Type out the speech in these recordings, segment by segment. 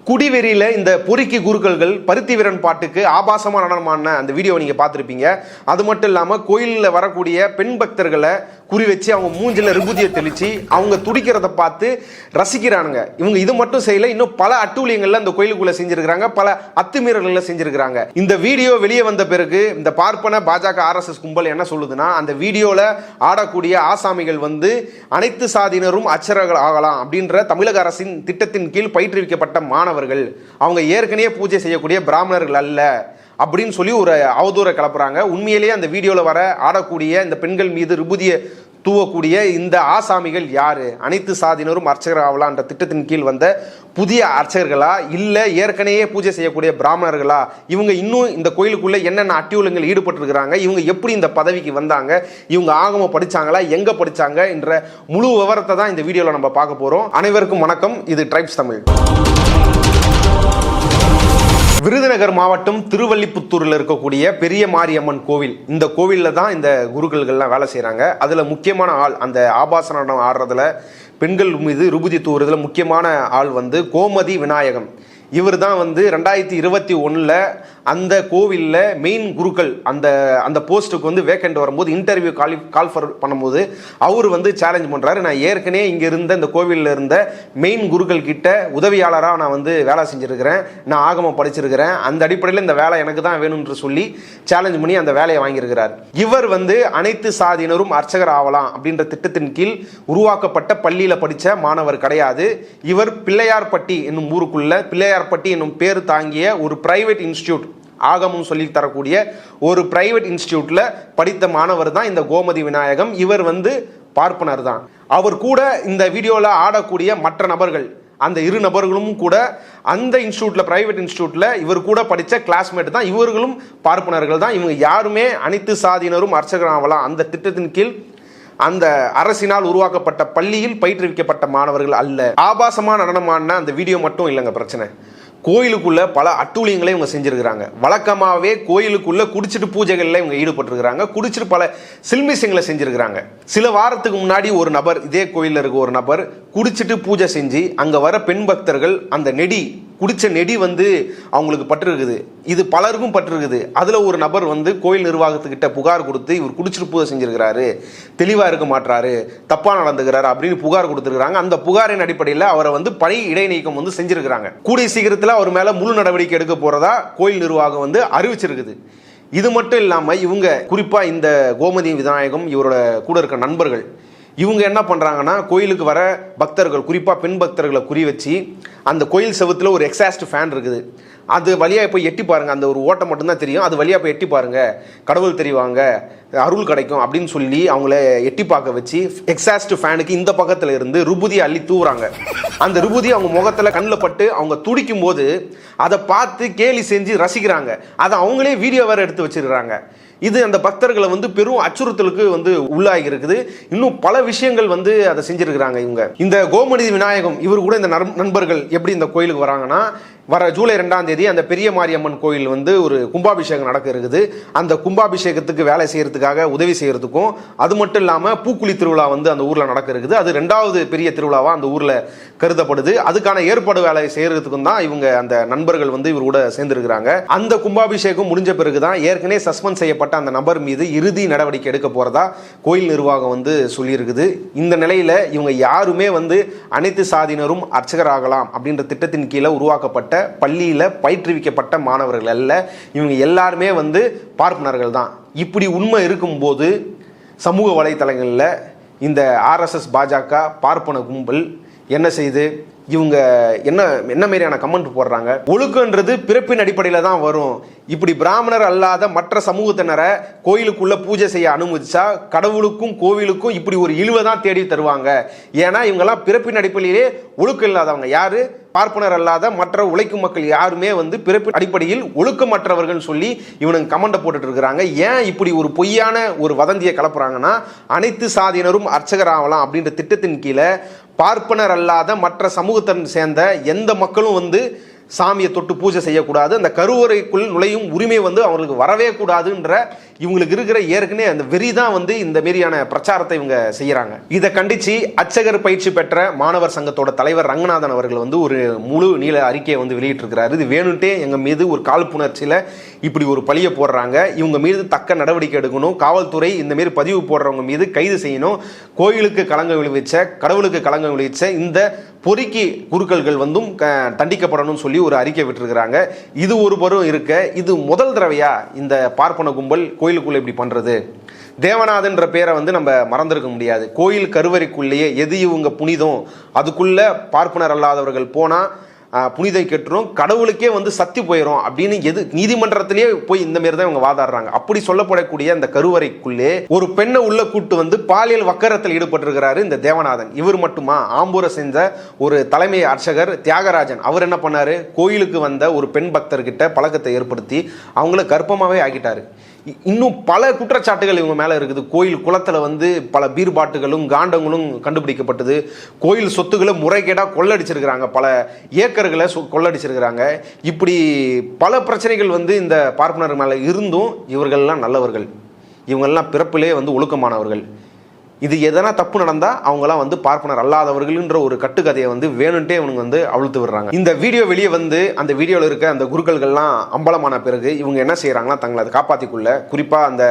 குடிவெறியில இந்த பொறுக்கி குருக்கள்கள் பருத்தி வீரன் பாட்டுக்கு ஆபாசமா நடனமான அந்த வீடியோ நீங்க பார்த்துருப்பீங்க. அது மட்டும் இல்லாம கோயிலில் வரக்கூடிய பெண் பக்தர்களை குறி வச்சு அவங்க மூஞ்சில ரிபூதியை தெளிச்சு அவங்க துடிக்கிறத பார்த்து ரசிக்கிறானுங்க. இவங்க இது மட்டும் செய்யல, இன்னும் பல அட்டூழியங்கள்ல இந்த கோயிலுக்குள்ள செஞ்சிருக்காங்க, பல அத்துமீறல்களை செஞ்சிருக்காங்க. இந்த வீடியோ வெளியே வந்த பிறகு இந்த பார்ப்பன பாஜக RSS கும்பல் என்ன சொல்லுதுன்னா, அந்த வீடியோல ஆடக்கூடிய ஆசாமிகள் அனைத்து சாதியினரும் அர்ச்சகர்கள் ஆகலாம் அப்படின்ற தமிழக அரசின் திட்டத்தின் கீழ் பயிற்றுவிக்கப்பட்ட மாணவர்கள், அவங்க ஏற்கனவே பூஜை செய்யக்கூடிய பிராமணர்கள் அல்ல அப்படின்னு சொல்லி ஒரு அவதூறை கிளப்புறாங்க. உண்மையிலேயே அந்த வீடியோல வர ஆடக்கூடிய இந்த பெண்கள் மீது ரிபூதியை தூவக்கூடிய இந்த ஆசாமிகள் யாரு? அனைத்து சாதியினரும் அர்ச்சகர் ஆகலான்ற திட்டத்தின் கீழ் வந்த புதிய அர்ச்சகர்களா, இல்ல ஏற்கனவே பூஜை செய்யக்கூடிய பிராமணர்களா? இவங்க இன்னும் இந்த கோயிலுக்குள்ள என்னென்ன அட்டியூலங்கள் ஈடுபட்டிருக்கிறாங்க, இவங்க எப்படி இந்த பதவிக்கு வந்தாங்க, இவங்க ஆகம படிச்சாங்களா, எங்க படிச்சாங்க என்ற முழு விவரத்தை தான் இந்த வீடியோல நம்ம பார்க்க போறோம். அனைவருக்கும் வணக்கம், இது ட்ரைப்ஸ் தமிழ். விருதுநகர் மாவட்டம் திருவல்லிபுத்தூரில் இருக்கக்கூடிய பெரிய மாரியம்மன் கோவில், இந்த கோவிலில் தான் இந்த குருக்கள்கள்லாம் வேலை செய்கிறாங்க. அதில் முக்கியமான ஆள், அந்த ஆபாச நடனம் ஆடுறதுல பெண்கள் மீது ரிபூதி தூவுறதுல முக்கியமான ஆள் கோமதி விநாயகம். இவர் தான் 2021 அந்த கோவிலில் மெயின் குருக்கள் அந்த போஸ்ட்டுக்கு வேக்கண்ட் வரும்போது இன்டர்வியூ கால்ஃபர் பண்ணும்போது அவர் சேலஞ்ச் பண்ணுறாரு. நான் ஏற்கனவே இங்கே இருந்த இந்த கோவிலில் இருந்த மெயின் குருக்கள் கிட்ட உதவியாளராக நான் வேலை செஞ்சுருக்கிறேன், நான் ஆகமம் படிச்சிருக்கிறேன், அந்த அடிப்படையில் இந்த வேலை எனக்கு தான் வேணும்னு சொல்லி சேலஞ்ச் பண்ணி அந்த வேலையை வாங்கியிருக்கிறார். இவர் அனைத்து சாதியினரும் அர்ச்சகர் ஆகலாம் அப்படின்ற திட்டத்தின் கீழ் உருவாக்கப்பட்ட பள்ளியில் படித்த மாணவர் கிடையாது. இவர் பிள்ளையார்பட்டி என்னும் ஊருக்குள்ள பிள்ளையார்பட்டி என்னும் பேர் தாங்கிய ஒரு பிரைவேட் இன்ஸ்டியூட், ஆகமும் சொல்லி தரக்கூடிய ஒரு பிரைவேட் இன்ஸ்டியூட்ல படித்த மாணவர் தான் இந்த கோமதி விநாயகம். இவர் பார்ப்பனர் தான். அவர் கூட இந்த வீடியோல ஆடக்கூடிய மற்ற நபர்கள், அந்த இரு நபர்களும் கூட அந்த இன்ஸ்டியூட்ல பிரைவேட் இன்ஸ்டியூட்ல இவர் கூட படித்த கிளாஸ்மேட் தான், இவர்களும் பார்ப்பனர்கள் தான். இவங்க யாருமே அனைத்து சாதியினரும் அர்ச்சகர் ஆகலாம் அந்த திட்டத்தின் கீழ் அந்த அரசினால் உருவாக்கப்பட்ட பள்ளியில் பயிற்றுவிக்கப்பட்ட மாணவர்கள் அல்ல. ஆபாசமா நடனமான அந்த வீடியோ மட்டும் இல்லைங்க பிரச்சனை, கோயிலுக்குள்ள பல அட்டூழியங்களை இவங்க செஞ்சிருக்கிறாங்க. வழக்கமாகவே கோயிலுக்குள்ள குடிச்சிட்டு பூஜைகள்ல இவங்க ஈடுபட்டிருக்கிறாங்க, குடிச்சிட்டு பல சில்மிஷங்களை செஞ்சிருக்கிறாங்க. சில வாரத்துக்கு முன்னாடி ஒரு நபர், இதே கோயிலில் இருக்க ஒரு நபர் குடிச்சிட்டு பூஜை செஞ்சு அங்க வர பெண் பக்தர்கள் அந்த நெடி குடிச்ச நெடி அவங்களுக்கு பட்டிருக்குது, இது பலருக்கும் பட்டிருக்குது. அதுல ஒரு நபர் கோயில் நிர்வாகத்துக்கிட்ட புகார் கொடுத்து இவர் குடிச்சிட்டு பூஜை செஞ்சிருக்கிறாரு, தெளிவா இருக்க மாட்டாரு, தப்பா நடந்துக்கிறாரு அப்படின்னு புகார் கொடுத்துருக்காங்க. அந்த புகாரின் அடிப்படையில் அவரை பணி இடைநீக்கம் செஞ்சிருக்கிறாங்க. கூடிய சீக்கிரத்தில் அவர் மேல முழு நடவடிக்கை எடுக்க போறதா கோயில் நிர்வாகம் அறிவிச்சிருக்குது. இது மட்டும் இல்லாம இவங்க குறிப்பா இந்த கோமதி விநாயகம் இவரோட கூட இருக்க நண்பர்கள் இவங்க என்ன பண்றாங்கன்னா, கோயிலுக்கு வர பக்தர்கள் குறிப்பா பெண் பக்தர்களை குறி வச்சு அந்த கோயில் செவுத்துல ஒரு எக்ஸாஸ்ட் ஃபேன் இருக்குது, அது வழியாக போய் எட்டி பாருங்க, அந்த ஒரு ஓட்டம் மட்டும்தான் தெரியும், அது வழியாக போய் எட்டி பாருங்க, கடவுள் தெரிவாங்க, அருள் கிடைக்கும் அப்படின்னு சொல்லி அவங்கள எட்டி பார்க்க வச்சு எக்ஸாஸ்ட் ஃபேனுக்கு இந்த பக்கத்துல இருந்து ரிபூதியை அள்ளி தூவுறாங்க. அந்த ரிபூதி அவங்க முகத்துல கண்ணில் பட்டு அவங்க துடிக்கும் போது அதை பார்த்து கேலி செஞ்சு ரசிக்கிறாங்க. அதை அவங்களே வீடியோ வேற எடுத்து வச்சிருக்கிறாங்க. இது அந்த பக்தர்களை பெரும் அச்சுறுத்தலுக்கு உள்ளாகி இருக்குது. இன்னும் பல விஷயங்கள் அதை செஞ்சிருக்கிறாங்க இவங்க. இந்த கோமதி விநாயகம் இவர் கூட இந்த நண்பர்கள் எப்படி இந்த கோயிலுக்கு வராங்கன்னா, வர ஜூலை 2ஆம் தேதி அந்த பெரிய மாரியம்மன் கோயில் ஒரு கும்பாபிஷேகம் நடக்க இருக்குது. அந்த கும்பாபிஷேகத்துக்கு வேலை செய்யறதுக்காக உதவி செய்யறதுக்கும், அது மட்டும் இல்லாம பூக்குழி திருவிழா அந்த ஊர்ல நடக்க இருக்குது. அது 2வது பெரிய திருவிழாவா அந்த ஊர்ல கருதப்படுது. அதுக்கான ஏற்பாடு வேலை செய்யறதுக்கும் தான் இவங்க அந்த நண்பர்கள் இவர் கூட சேர்ந்திருக்கிறாங்க. அந்த கும்பாபிஷேகம் முடிஞ்ச பிறகுதான் ஏற்கனவே சஸ்பெண்ட் செய்யப்பட்ட அந்த நபர் மீது இறுதி நடவடிக்கை எடுக்க போறதா கோயில் நிர்வாகம் சொல்லி இருக்குது. இந்த நிலையில இவங்க யாருமே அனைத்து சாதியினரும் அர்ச்சகர் ஆகலாம் அப்படின்ற திட்டத்தின் கீழே உருவாக்கப்பட்ட பள்ளியில பயிற்றுவிக்கப்பட்ட மாணவர்கள் அல்ல. இவங்க எல்லாருமே பார்ப்பனர்கள் தான். இப்படி உண்மை இருக்கும்போது சமூக வலைத்தளங்களில் இந்த RSS பாஜக பார்ப்பன கும்பல் என்ன செய்து இவங்க என்ன மாதிரியான கமெண்ட் போடுறாங்க? ஒழுக்கன்றது பிறப்பின் அடிப்படையில் தான் வரும், இப்படி பிராமணர் அல்லாத மற்ற சமூகத்தினரை கோயிலுக்குள்ள பூஜை செய்ய அனுமதிச்சா கடவுளுக்கும் கோவிலுக்கும் இப்படி ஒரு இழிவை தான் தேடி தருவாங்க. ஏன்னா இவங்கெல்லாம் பிறப்பின் அடிப்படையிலே ஒழுக்கம் இல்லாதவங்க. யாரு? பார்ப்பனர் அல்லாத மற்ற உழைக்கும் மக்கள் யாருமே பிறப்பின் அடிப்படையில் ஒழுக்கமற்றவர்கள் சொல்லி இவனுங்க கமெண்ட் போட்டுட்டு இருக்கிறாங்க. ஏன் இப்படி ஒரு பொய்யான ஒரு வதந்தியை கலப்புறாங்கன்னா, அனைத்து சாதியினரும் அர்ச்சகர் ஆகலாம் அப்படின்ற திட்டத்தின் கீழே பார்ப்பனர் அல்லாத மற்ற சமூகத்தை சேர்ந்த எந்த மக்களும் சாமியை தொட்டு பூஜை செய்யக்கூடாது, அந்த கருவறைக்குள் நுழையும் உரிமை வந்து அவங்களுக்கு வரவே கூடாதுன்ற இவங்களுக்கு இருக்கிற ஏற்கனவே அந்த வெறி தான் வந்து இந்த மாரியான பிரச்சாரத்தை இவங்க செய்யறாங்க. இதை கண்டிச்சு அர்ச்சகர் பயிற்சி பெற்ற மாணவர் சங்கத்தோட தலைவர் ரங்கநாதன் அவர்கள் வந்து ஒரு முழு நீள அறிக்கையை வந்து வெளியிட்டிருக்கிறாரு. இது வேணும்ட்டே எங்க மீது ஒரு காழ்ப்புணர்ச்சியில இப்படி ஒரு பழிய போடுறாங்க, இவங்க மீது தக்க நடவடிக்கை எடுக்கணும், காவல்துறை இந்த மாரி பதிவு போடுறவங்க மீது கைது செய்யணும், கோயிலுக்கு களங்கம் விளைவிச்ச, கடவுளுக்கு களங்கம் விளைவிச்ச இந்த பொறுக்கி குருக்கள்கள் வந்தும் தண்டிக்கப்படணும்னு சொல்லி ஒரு அறிக்கை விட்டுருக்கிறாங்க. இது ஒரு புறம் இருக்க, இது முதல் தடவையா இந்த பார்ப்பன கும்பல் கோயிலுக்குள்ள இப்படி பண்றது. தேவநாதன்ற பேரை வந்து நம்ம மறந்துருக்க முடியாது. கோயில் கருவறைக்குள்ளேயே எது இவங்க புனிதம், அதுக்குள்ள பார்ப்பனர் அல்லாதவர்கள் போனா புனிதை கெட்டுரும், கடவுளுக்கே வந்து சக்தி போயிடும் அப்படின்னு எது நீதிமன்றத்திலேயே போய் இந்த மாரி தான் இவங்க வாதாடுறாங்க. அப்படி சொல்லப்படக்கூடிய அந்த கருவறைக்குள்ளே ஒரு பெண்ணை உள்ள கூட்டு வந்து பாலியல் வக்கரத்தில் ஈடுபட்டிருக்கிறாரு இந்த தேவநாதன். இவர் மட்டுமா, ஆம்பூரை செஞ்ச ஒரு தலைமை அர்ச்சகர் தியாகராஜன் அவர் என்ன பண்ணாரு, கோயிலுக்கு வந்த ஒரு பெண் பக்தர்கிட்ட பழக்கத்தை ஏற்படுத்தி அவங்கள கர்ப்பமாவே ஆக்கிட்டாரு. இன்னும் பல குற்றச்சாட்டுகள் இவங்க மேல இருக்குது. கோயில் குளத்துல வந்து பல பீர் பாட்டுகளும் காண்டங்களும் கண்டுபிடிக்கப்பட்டது. கோயில் சொத்துக்களை முறைகேடா கொள்ளடிச்சிருக்கிறாங்க, பல ஏக்கர்களை கொள்ளடிச்சிருக்கிறாங்க. இப்படி பல பிரச்சனைகள் வந்து இந்த பார்ப்பனர் மேல இருந்தும் இவர்கள்லாம் நல்லவர்கள், இவங்கெல்லாம் பிறப்பிலே வந்து ஒழுக்கமானவர்கள். இது எதனா தப்பு நடந்தா அவங்களாம் வந்து பார்ப்பனர் அல்லாதவர்கள்ன்ற ஒரு கட்டுக்கதையை வந்து வேணும்ட்டே இவங்க வந்து அவிழ்த்து விடுறாங்க. இந்த வீடியோ வெளியே வந்து அந்த வீடியோவில் இருக்க அந்த குருக்கள்கள்லாம் அம்பலமான பிறகு இவங்க என்ன செய்யறாங்கன்னா தங்களை அதை காப்பாற்றிக்குள்ள, குறிப்பா அந்த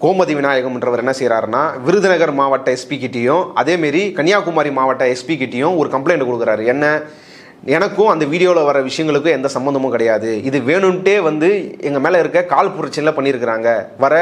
கோமதி விநாயகம்ன்றவர் என்ன செய்யறாருன்னா விருதுநகர் மாவட்ட எஸ்பி கிட்டையும் அதேமாரி கன்னியாகுமரி மாவட்ட எஸ்பி கிட்டையும் ஒரு கம்ப்ளைண்ட் கொடுக்குறாரு. என்ன, எனக்கும் அந்த வீடியோவில் வர விஷயங்களுக்கும் எந்த சம்மந்தமும் கிடையாது, இது வேணும்ட்டே வந்து எங்கள் மேலே இருக்க கால் புரட்சியில் பண்ணியிருக்கிறாங்க. வர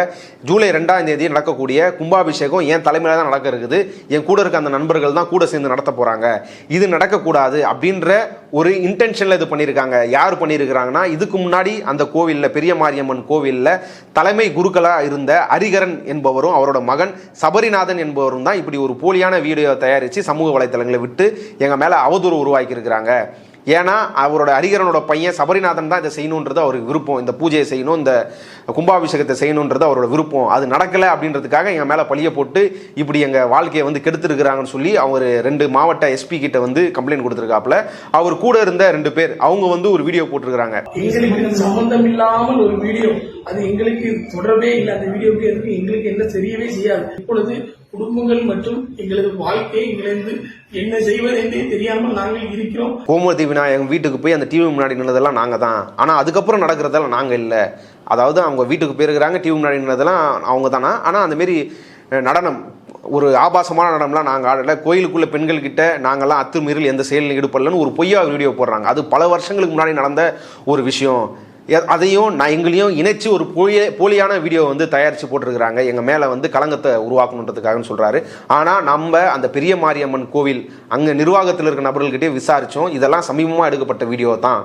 ஜூலை 2ஆம் தேதி நடக்கக்கூடிய கும்பாபிஷேகம் என் தலைமையில் தான் நடக்க இருக்குது, என் கூட இருக்க அந்த நண்பர்கள் தான் கூட சேர்ந்து நடத்த போகிறாங்க, இது நடக்கக்கூடாது அப்படின்ற ஒரு இன்டென்ஷனில் இது பண்ணியிருக்காங்க. யார் பண்ணியிருக்கிறாங்கன்னா, இதுக்கு முன்னாடி அந்த கோவிலில் பெரிய மாரியம்மன் கோவிலில் தலைமை குருக்களாக இருந்த ஹரிகரன் என்பவரும் அவரோட மகன் சபரிநாதன் என்பவரும் தான் இப்படி ஒரு போலியான வீடியோ தயாரித்து சமூக வலைத்தளங்களை விட்டு எங்கள் மேலே அவதூறு உருவாக்கி இருக்கிறாங்க. ஏன்னா அவரோட ஹரிகரனோட பையன் சபரிநாதன் தான் இதை செய்யணுன்றது அவருக்கு விருப்பம், இந்த பூஜையை செய்யணும், இந்த கும்பாபிஷேகத்தை செய்யணுன்றது அவரோட விருப்பம், அது நடக்கலை அப்படின்றதுக்காக எங்கள் மேலே பழிய போட்டு இப்படி எங்கள் வாழ்க்கையை வந்து கெடுத்துருக்கிறாங்கன்னு சொல்லி அவர் 2 மாவட்ட எஸ்பி கிட்ட வந்து கம்ப்ளைண்ட் கொடுத்துருக்காப்புல. அவர் கூட இருந்த 2 பேர் அவங்க வந்து ஒரு வீடியோ போட்டிருக்கிறாங்க. எங்களுக்கு சம்பந்தம் இல்லாமல் ஒரு வீடியோ, அது எங்களுக்கு தொடர்பே இல்லை, அந்த வீடியோக்கு எங்களுக்கு என்ன தெரியவே செய்யாது. இப்பொழுது குடும்பங்கள் மற்றும் எங்களது வாழ்க்கை எங்களிருந்து என்ன செய்வது என்றே தெரியாமல் நாங்கள் இருக்கிறோம். கோமதி விநாயகம் வீட்டுக்கு போய் அந்த டிவி முன்னாடி நின்றதெல்லாம் நாங்கள் தான், ஆனால் அதுக்கப்புறம் நடக்கிறதெல்லாம் நாங்கள் இல்லை. அதாவது அவங்க வீட்டுக்கு போயிருக்கிறாங்க, டிவி முன்னாடி நின்றதெல்லாம் அவங்க தானா, ஆனால் அந்தமாரி நடனம் ஒரு ஆபாசமான நடனம்லாம் நாங்கள் ஆடலை, கோயிலுக்குள்ள பெண்கள் கிட்ட நாங்கள்லாம் அத்துமீறல் எந்த செயலில் ஈடுபடலன்னு ஒரு பொய்யா வீடியோ போடுறாங்க. அது பல வருஷங்களுக்கு முன்னாடி நடந்த ஒரு விஷயம். அதையும் எங்களையும் இணைச்சு ஒரு போலியான வீடியோ வந்து தயாரித்து போட்டிருக்கிறாங்க, எங்கள் மேலே வந்து களங்கத்தை உருவாக்கணுன்றதுக்காகன்னு சொல்கிறாரு. ஆனால் நம்ம அந்த பெரிய மாரியம்மன் கோவில் அங்கே நிர்வாகத்தில் இருக்கிற நபர்கள்கிட்டே விசாரித்தோம், இதெல்லாம் சமீபமாக எடுக்கப்பட்ட வீடியோ தான்,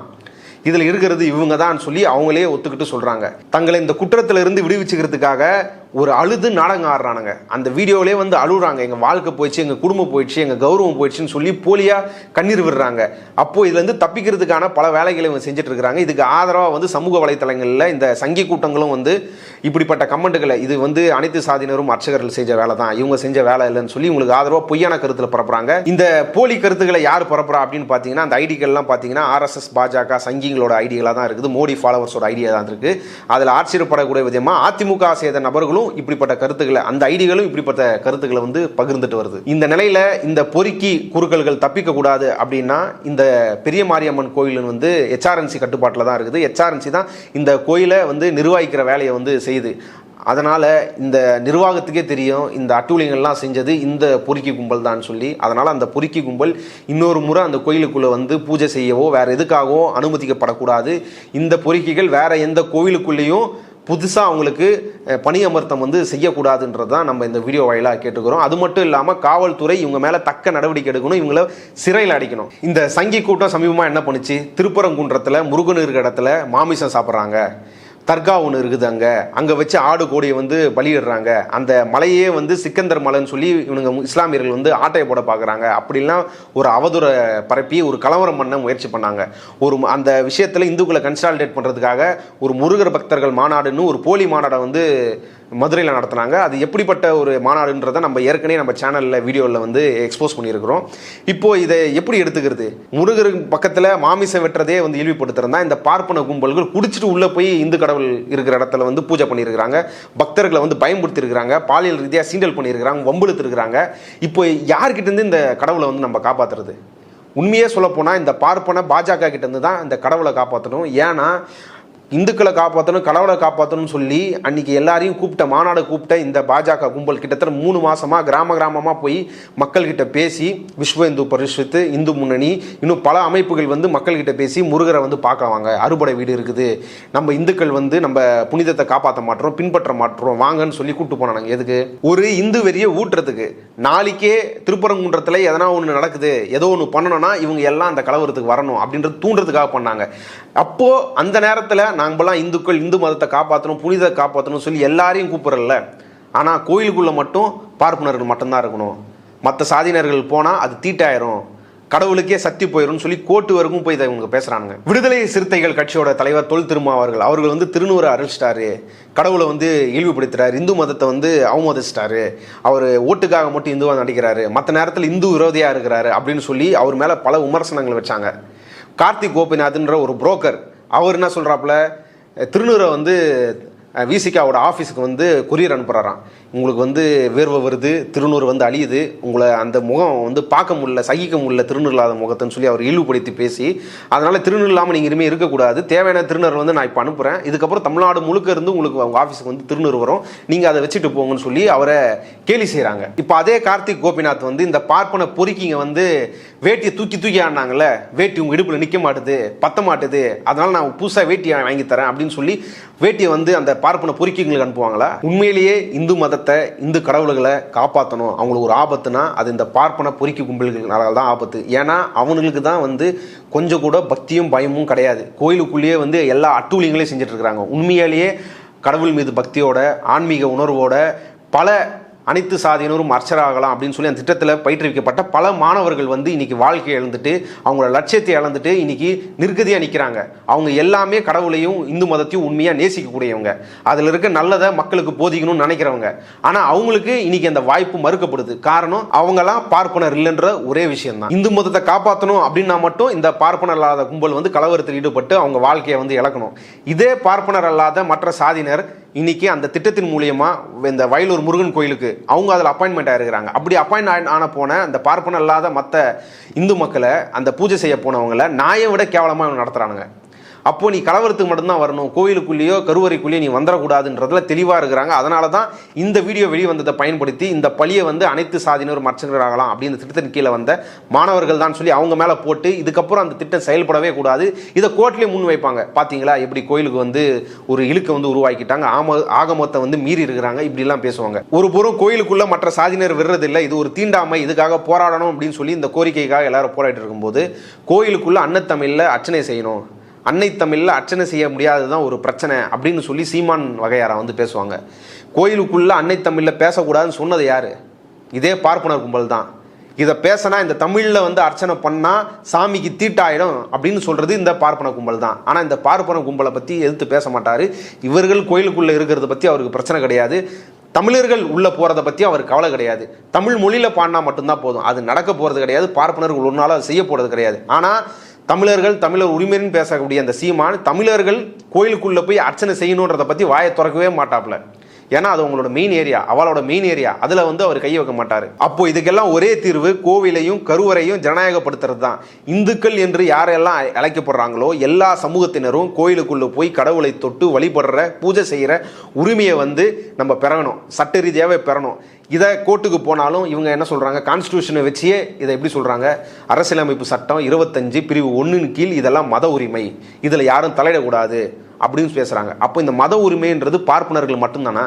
இதில் இருக்கிறது இவங்க தான் சொல்லி அவங்களே ஒத்துக்கிட்டு சொல்கிறாங்க. தங்களை இந்த குற்றத்திலிருந்து விடுவிச்சுக்கிறதுக்காக ஒரு அழுது நாடகம் ஆடுறானுங்க. அந்த வீடியோவிலே வந்து அழுகுறாங்க, எங்கள் வாழ்க்கை போயிடுச்சு, எங்கள் குடும்பம் போயிடுச்சு, எங்கள் கௌரவம் போயிடுச்சுன்னு சொல்லி போலியாக கண்ணீர் விடுறாங்க. அப்போது இதுலேருந்து தப்பிக்கிறதுக்கான பல வேலைகளை இவங்க செஞ்சுட்டு இருக்கிறாங்க. இதுக்கு ஆதரவாக வந்து சமூக வலைத்தளங்களில் இந்த சங்கி கூட்டங்களும் வந்து இப்படிப்பட்ட கமெண்ட்டுகளை, இது வந்து அனைத்து சாதியினரும் அர்ச்சகர்கள் செஞ்ச வேலை தான், இவங்க செஞ்ச வேலை இல்லைன்னு சொல்லி உங்களுக்கு ஆதரவாக பொய்யான கருத்தில் பரப்புறாங்க. இந்த போலி கருத்துக்களை யார் பரப்புறா அப்படின்னு பார்த்தீங்கன்னா, அந்த ஐடிகள்லாம் பார்த்தீங்கன்னா RSS பாஜக சங்கிங்களோட ஐடியலாக தான் இருக்குது, மோடி ஃபாலோவர்ஸோட ஐடியா தான் இருக்குது. அதில் ஆச்சரியப்படக்கூடிய விதமாக அதிமுக செய்த நபர்களும் இப்படிப்பட்ட கருத்துக்களை, அந்த ஐடிகளும் இப்படிப்பட்ட கருத்துக்களை வந்து பகிர்ந்துட்டு வருது. இந்த நிலையில இந்த பொறுக்கி குறுக்கல்கள் தப்பிக்க கூடாது அப்படின்னா இந்த பெரிய மாரியம்மன் கோயில் வந்து HRNC கட்டுப்பாட்டில் தான் இருக்குது. HRNC தான் இந்த கோயிலை வந்து நிர்வகிக்கிற வேலையை வந்து செய்யுது. அதனால் இந்த நிர்வாகத்துக்கே தெரியும் இந்த அட்டூழியங்கள்லாம் செஞ்சது இந்த பொறுக்கி கும்பல் தான் சொல்லி. அதனால் அந்த பொறுக்கி கும்பல் இன்னொரு முறை அந்த கோயிலுக்குள்ளே வந்து பூஜை செய்யவோ வேறு எதுக்காகவோ அனுமதிக்கப்படக்கூடாது. இந்த பொறுக்கிகள் வேறு எந்த கோவிலுக்குள்ளேயும் புதுசாக அவங்களுக்கு பணி அமர்த்தம் வந்து செய்யக்கூடாதுன்றது தான் நம்ம இந்த வீடியோ வாயிலாக கேட்டுக்கிறோம். அது மட்டும் இல்லாமல் காவல்துறை இவங்க மேலே தக்க நடவடிக்கை எடுக்கணும், இவங்கள சிறையில் அடைக்கணும். இந்த சங்கி கூட்டம் சமீபமாக என்ன பண்ணுச்சு, திருப்பரங்குன்றத்தில் முருகன் இருக்கிற இடத்துல மாமிசம் சாப்பிட்றாங்க, தர்கா ஒன்று இருக்குது, அங்கே வச்சு ஆடு கோடியை வந்து பலியிடுறாங்க, அந்த மலையே வந்து சிக்கந்தர் மலைன்னு சொல்லி இவனுங்க இஸ்லாமியர்கள் வந்து ஆட்டையை போட பார்க்குறாங்க, அப்படிலாம் ஒரு அவதூறை பரப்பி ஒரு கலவரம் பண்ண முயற்சி பண்ணாங்க. அந்த விஷயத்தில் இந்துக்களை கன்சாலிடேட் பண்ணுறதுக்காக ஒரு முருகர் பக்தர்கள் மாநாடுன்னு ஒரு போலி மாநாடை வந்து மதுரையில் நடத்துனாங்க. அது எப்படிப்பட்ட ஒரு மாநாடுன்றதை நம்ம ஏற்கனவே நம்ம சேனலில் வீடியோவில் வந்து எக்ஸ்போஸ் பண்ணியிருக்கிறோம். இப்போ இதை எப்படி எடுத்துக்கிறது? முருகர் பக்கத்தில் மாமிசம் வெட்டுறதே வந்து இழிவுபடுத்துறதா இந்த பார்ப்பன கும்பல்கள் குடிச்சிட்டு உள்ளே போய் இந்து கடவுள் இருக்கிற இடத்துல வந்து பூஜை பண்ணியிருக்கிறாங்க, பக்தர்களை வந்து பயன்படுத்தியிருக்கிறாங்க, பாலியல் ரீதியாக சீண்டல் பண்ணியிருக்கிறாங்க, வம்புழுத்திருக்கிறாங்க. இப்போ யார்கிட்ட இருந்து இந்த கடவுளை வந்து நம்ம காப்பாற்றுறது? உண்மையே சொல்லப்போனால் இந்த பார்ப்பன பாஜக கிட்டேருந்து தான் இந்த கடவுளை காப்பாற்றணும். ஏன்னா இந்துக்களை காப்பாற்றணும், கடவுளை காப்பாற்றணும்னு சொல்லி அன்றைக்கி எல்லாரையும் மாநாடு கூப்பிட்ட இந்த பாஜக கும்பல் கிட்டத்தட்ட 3 மாதமாக கிராமமாக போய் மக்கள்கிட்ட பேசி விஸ்வ இந்து பரிஷத்து, இந்து முன்னணி, இன்னும் பல அமைப்புகள் வந்து மக்கள்கிட்ட பேசி முருகரை வந்து பார்க்க வாங்க, அறுபடை வீடு இருக்குது, நம்ம இந்துக்கள் வந்து நம்ம புனிதத்தை காப்பாற்ற மாட்டோம், பின்பற்ற மாட்டோம், வாங்கன்னு சொல்லி கூப்பிட்டு போனாங்க. எதுக்கு? ஒரு இந்து வெறியை ஊட்டுறதுக்கு. நாளைக்கே திருப்பரங்குன்றத்தில் எதனா ஒன்று நடக்குது, ஏதோ ஒன்று பண்ணணும்னா இவங்க எல்லாம் அந்த கலவரத்துக்கு வரணும் அப்படின்றது தூண்டுறதுக்காக பண்ணாங்க. அப்போது அந்த நேரத்தில் நாங்களாம் இந்துக்கள் இந்து மதத்தை காப்பாற்றணும், புனிதத்தை காப்பாற்றணும் சொல்லி எல்லாரையும் கூப்பிட்றல. ஆனால் கோயிலுக்குள்ளே மட்டும் பார்ப்பனர்கள் மட்டும்தான் இருக்கணும், மற்ற சாதியினர்கள் போனால் அது தீட்டாயிரும், கடவுளுக்கே சக்தி போயிடும்னு சொல்லி கோர்ட்டு வரைக்கும் போய் இதை இவங்க பேசுகிறாங்க. விடுதலை சிறுத்தைகள் கட்சியோட தலைவர் தொல் திருமாவர்கள் அவர்கள் வந்து திருநூறு அழிச்சிட்டாரு, கடவுளை வந்து இழிவுபடுத்துறாரு, இந்து மதத்தை வந்து அவமதிச்சிட்டாரு, அவர் ஓட்டுக்காக மட்டும் இந்துவாக நடிக்கிறாரு, மற்ற நேரத்தில் இந்து விரோதியாக இருக்கிறாரு அப்படின்னு சொல்லி அவர் மேலே பல விமர்சனங்கள் வச்சாங்க. கார்த்திக் கோபிநாத்ன்ற ஒரு புரோக்கர் அவர் என்ன சொல்கிறாப்புல, திருநூரை வந்து விசிகாவோட ஆஃபீஸுக்கு வந்து கொரியர் அனுப்புகிறாராம். உங்களுக்கு வந்து வேர்வை வருது, திருநூறு வந்து அழியுது, உங்களை அந்த முகம் வந்து பார்க்க முடியல, சகிக்க முடியல திருநூறு இல்லாத முகத்தைன்னு சொல்லி அவர் இழிவுபடுத்தி பேசி, அதனால் திருநூறு இல்லாமல் நீங்கள் இனிமேல் இருக்கக்கூடாது, தேவையான திருநூறு வந்து நான் இப்போ அனுப்புகிறேன், இதுக்கப்புறம் தமிழ்நாடு முழுக்க இருந்து உங்களுக்கு அவங்க ஆஃபீஸுக்கு வந்து திருநூறு வரும், நீங்கள் அதை வச்சுட்டு போங்கன்னு சொல்லி அவரை கேலி செய்கிறாங்க. இப்போ அதே கார்த்திக் கோபிநாத் வந்து இந்த பார்ப்பன பொறுக்கிங்க வந்து வேட்டியை தூக்கி ஆடினாங்கல்ல, வேட்டி உங்கள் இடுப்பில் நிற்க மாட்டுது, பத்த மாட்டுது, அதனால் நான் புதுசாக வேட்டியை வாங்கி தரேன் அப்படின்னு சொல்லி வேட்டியை வந்து அந்த பார்ப்பன பொறுக்கிங்களுக்கு அனுப்புவாங்களா? உண்மையிலேயே இந்து மதத்தை இந்து கடவுள்களை காப்பாற்றணும், அவங்களுக்கு ஒரு ஆபத்துனா அது இந்த பார்ப்பன பொறுக்கி கும்பல்களால தான் ஆபத்து. ஏன்னா அவங்களுக்கு தான் வந்து கொஞ்சம் கூட பக்தியும் பயமும் கிடையாது, கோயிலுக்குள்ளேயே வந்து எல்லா அட்டூழியங்களையும் செஞ்சுட்டு இருக்கிறாங்க. உண்மையிலேயே கடவுள் மீது பக்தியோட ஆன்மீக உணர்வோட பல அனைத்து சாதியினரும் அர்ச்சராகலாம் அப்படின்னு சொல்லி அந்த திட்டத்தில் பயிற்றுவிக்கப்பட்ட பல மாணவர்கள் வந்து இன்னைக்கு வாழ்க்கையை இழந்துட்டு அவங்களோட லட்சியத்தை இழந்துட்டு இன்னைக்கு நிர்கதியாக நிற்கிறாங்க. அவங்க எல்லாமே கடவுளையும் இந்து மதத்தையும் உண்மையாக நேசிக்கக்கூடியவங்க, அதில் இருக்க நல்லதை மக்களுக்கு போதிக்கணும்னு நினைக்கிறவங்க. ஆனால் அவங்களுக்கு இன்னைக்கு அந்த வாய்ப்பு மறுக்கப்படுது. காரணம் அவங்கெல்லாம் பார்ப்பனர் இல்லைன்ற ஒரே விஷயம்தான். இந்து மதத்தை காப்பாற்றணும் அப்படின்னா மட்டும் இந்த பார்ப்பனர் அல்லாத கும்பல் வந்து கலவரத்தில் ஈடுபட்டு அவங்க வாழ்க்கையை வந்து இழக்கணும். இதே பார்ப்பனர் அல்லாத மற்ற சாதியினர் இன்னைக்கு அந்த திட்டத்தின் மூலியமா இந்த வயலூர் முருகன் கோயிலுக்கு அவங்க அதில் அப்பாயின்மெண்ட் ஆயிருக்கிறாங்க. அப்படி அப்பாயின்ட் ஆன போன அந்த பார்ப்பன இல்லாத மற்ற இந்து மக்களை அந்த பூஜை செய்ய போனவங்களை நாயை விட கேவலமாக நடத்துறானுங்க. அப்போ நீ கலவரத்துக்கு மட்டும்தான் வரணும், கோயிலுக்குள்ளேயோ கருவறைக்குள்ளேயோ நீ வந்துடக்கூடாதுன்றதுல தெளிவாக இருக்கிறாங்க. அதனால தான் இந்த வீடியோ வெளிவந்ததை பயன்படுத்தி இந்த பழியை வந்து அனைத்து சாதியினரும் அர்ச்சகராகலாம் அப்படின்னு திட்டத்தின் கீழே வந்த மாணவர்கள் தான் சொல்லி அவங்க மேலே போட்டு இதுக்கப்புறம் அந்த திட்டம் செயல்படவே கூடாது, இதை கோர்ட்லேயே முன் வைப்பாங்க. பார்த்தீங்களா எப்படி கோயிலுக்கு வந்து ஒரு இழுக்கை வந்து உருவாக்கிட்டாங்க, ஆகமத்தை வந்து மீறி இருக்கிறாங்க, இப்படிலாம் பேசுவாங்க. ஒரு புறம் கோயிலுக்குள்ள மற்ற சாதியினர் விடுறதில்லை, இது ஒரு தீண்டாமை, இதுக்காக போராடணும் அப்படின்னு சொல்லி இந்த கோரிக்கைக்காக எல்லாரும் போராடிட்டு இருக்கும்போது கோயிலுக்குள்ள அன்னத்தமிழில் அர்ச்சனை செய்யணும், அன்னை தமிழில் அர்ச்சனை செய்ய முடியாதுதான் ஒரு பிரச்சனை அப்படின்னு சொல்லி சீமான் வகையாரா வந்து பேசுவாங்க. கோயிலுக்குள்ள அன்னை தமிழில் பேசக்கூடாதுன்னு சொன்னது யாரு? இதே பார்ப்பனர் கும்பல் தான். இதை பேசினா இந்த தமிழில் வந்து அர்ச்சனை பண்ணால் சாமிக்கு தீட்டாயிடும் அப்படின்னு சொல்கிறது இந்த பார்ப்பன கும்பல் தான். ஆனால் இந்த பார்ப்பன கும்பலை பற்றி எதிர்த்து பேச மாட்டார். இவர்கள் கோயிலுக்குள்ளே இருக்கிறத பற்றி அவருக்கு பிரச்சனை கிடையாது, தமிழர்கள் உள்ளே போகிறத பற்றி அவருக்கு கவலை கிடையாது. தமிழ் மொழியில் பாடினா மட்டும்தான் போதும், அது நடக்க போகிறது கிடையாது, பார்ப்பனர்கள் ஒரு நாள் செய்ய போகிறது கிடையாது. ஆனால் தமிழர் உரிமைன்னு பேசக்கூடிய அந்த சீமான் தமிழர்கள் கோயிலுக்குள்ளே போய் அர்ச்சனை செய்யணுன்றதை பற்றி வாயை திறக்கவே மாட்டாப்புல. ஏன்னா அது உங்களோட மெயின் ஏரியா, அவளோட மெயின் ஏரியா, அதில் வந்து அவர் கை வைக்க மாட்டார். அப்போ இதுக்கெல்லாம் ஒரே தீர்வு கோவிலையும் கருவறையும் ஜனநாயகப்படுத்துறது தான். இந்துக்கள் என்று யாரெல்லாம் அழைக்கப்படுறாங்களோ எல்லா சமூகத்தினரும் கோயிலுக்குள்ளே போய் கடவுளை தொட்டு வழிபடுற பூஜை செய்கிற உரிமையை வந்து நம்ம பெறணும், சட்ட ரீதியாகவே பெறணும். இதை கோர்ட்டுக்கு போனாலும் இவங்க என்ன சொல்கிறாங்க, கான்ஸ்டியூஷனை வச்சியே இதை எப்படி சொல்கிறாங்க, அரசியலமைப்பு சட்டம் 25 பிரிவு 1 கீழ் இதெல்லாம் மத உரிமை, இதில் யாரும் தலையிடக்கூடாது அப்படின்னு பேசுகிறாங்க. அப்போ இந்த மத உரிமைன்றது பார்ப்பனர்கள் மட்டும்தானா?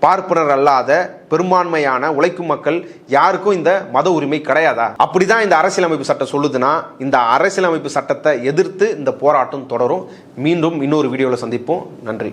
பார்ப்பனர் அல்லாத பெரும்பான்மையான உழைக்கும் மக்கள் யாருக்கும் இந்த மத உரிமை கிடையாதா? அப்படிதான் இந்த அரசியலமைப்பு சட்டம் சொல்லுதுன்னா இந்த அரசியலமைப்பு சட்டத்தை எதிர்த்து இந்த போராட்டம் தொடரும். மீண்டும் இன்னொரு வீடியோவில் சந்திப்போம். நன்றி.